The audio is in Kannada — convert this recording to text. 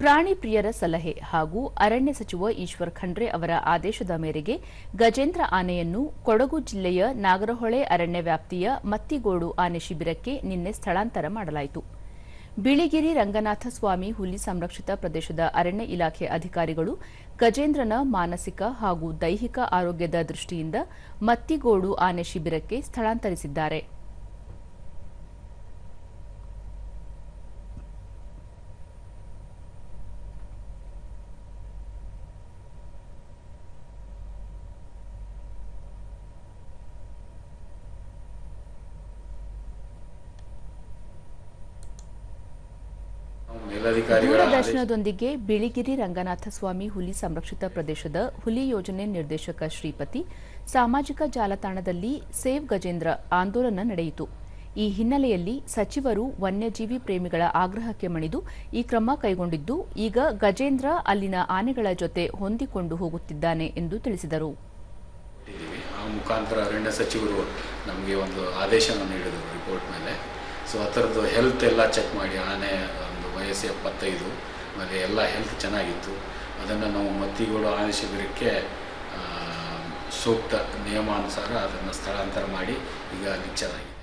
ಪ್ರಾಣಿ ಪ್ರಿಯರ ಸಲಹೆ ಹಾಗೂ ಅರಣ್ಯ ಸಚಿವ ಈಶ್ವರ್ ಖಂಡ್ರೆ ಅವರ ಆದೇಶದ ಮೇರೆಗೆ ಗಜೇಂದ್ರ ಆನೆಯನ್ನು ಕೊಡಗು ಜಿಲ್ಲೆಯ ನಾಗರಹೊಳೆ ಅರಣ್ಯ ವ್ಯಾಪ್ತಿಯ ಮತ್ತಿಗೋಡು ಆನೆ ಶಿಬಿರಕ್ಕೆ ನಿನ್ನೆ ಸ್ಥಳಾಂತರ ಮಾಡಲಾಯಿತು. ಬಿಳಿಗಿರಿ ರಂಗನಾಥಸ್ವಾಮಿ ಹುಲಿ ಸಂರಕ್ಷಿತ ಪ್ರದೇಶದ ಅರಣ್ಯ ಇಲಾಖೆ ಅಧಿಕಾರಿಗಳು ಗಜೇಂದ್ರನ ಮಾನಸಿಕ ಹಾಗೂ ದೈಹಿಕ ಆರೋಗ್ಯದ ದೃಷ್ಟಿಯಿಂದ ಮತ್ತಿಗೋಡು ಆನೆ ಶಿಬಿರಕ್ಕೆ ಸ್ಥಳಾಂತರಿಸಿದ್ದಾರೆ. ದೂರದರ್ಶನದೊಂದಿಗೆ ಬಿಳಿಗಿರಿ ರಂಗನಾಥಸ್ವಾಮಿ ಹುಲಿ ಸಂರಕ್ಷಿತ ಪ್ರದೇಶದ ಹುಲಿ ಯೋಜನೆ ನಿರ್ದೇಶಕ ಶ್ರೀಪತಿ ಸಾಮಾಜಿಕ ಜಾಲತಾಣದಲ್ಲಿ ಸೇವ್ ಗಜೇಂದ್ರ ಆಂದೋಲನ ನಡೆಯಿತು. ಈ ಹಿನ್ನೆಲೆಯಲ್ಲಿ ಸಚಿವರು ವನ್ಯಜೀವಿ ಪ್ರೇಮಿಗಳ ಆಗ್ರಹಕ್ಕೆ ಮಣಿದು ಈ ಕ್ರಮ ಕೈಗೊಂಡಿದ್ದು, ಈಗ ಗಜೇಂದ್ರ ಅಲ್ಲಿನ ಆನೆಗಳ ಜೊತೆ ಹೊಂದಿಕೊಂಡು ಹೋಗುತ್ತಿದ್ದಾನೆ ಎಂದು ತಿಳಿಸಿದರು. ಆ ಮುಖಾಂತರ ಅರಣ್ಯ ಸಚಿವರು ನಮಗೆ ಒಂದು ಆದೇಶನ ನೀಡಿದರು ರಿಪೋರ್ಟ್ ಮೇಲೆ. ಸೊ ಆ ಥರದ್ದು ಹೆಲ್ತ್ ಎಲ್ಲ ಚೆಕ್ ಮಾಡಿ ಆನೆ ವಯಸ್ಸು 75 ಮತ್ತು ಎಲ್ಲ ಹೆಲ್ತ್ ಚೆನ್ನಾಗಿತ್ತು. ಅದನ್ನು ನಾವು ಮತ್ತಿಗೋಡು ಆನೆ ಶಿಬಿರಕ್ಕೆ ಸೂಕ್ತ ನಿಯಮಾನುಸಾರ ಅದನ್ನು ಸ್ಥಳಾಂತರ ಮಾಡಿ ಈಗ ಅಲ್ಲಿ ಚೆನ್ನಾಗಿದೆ.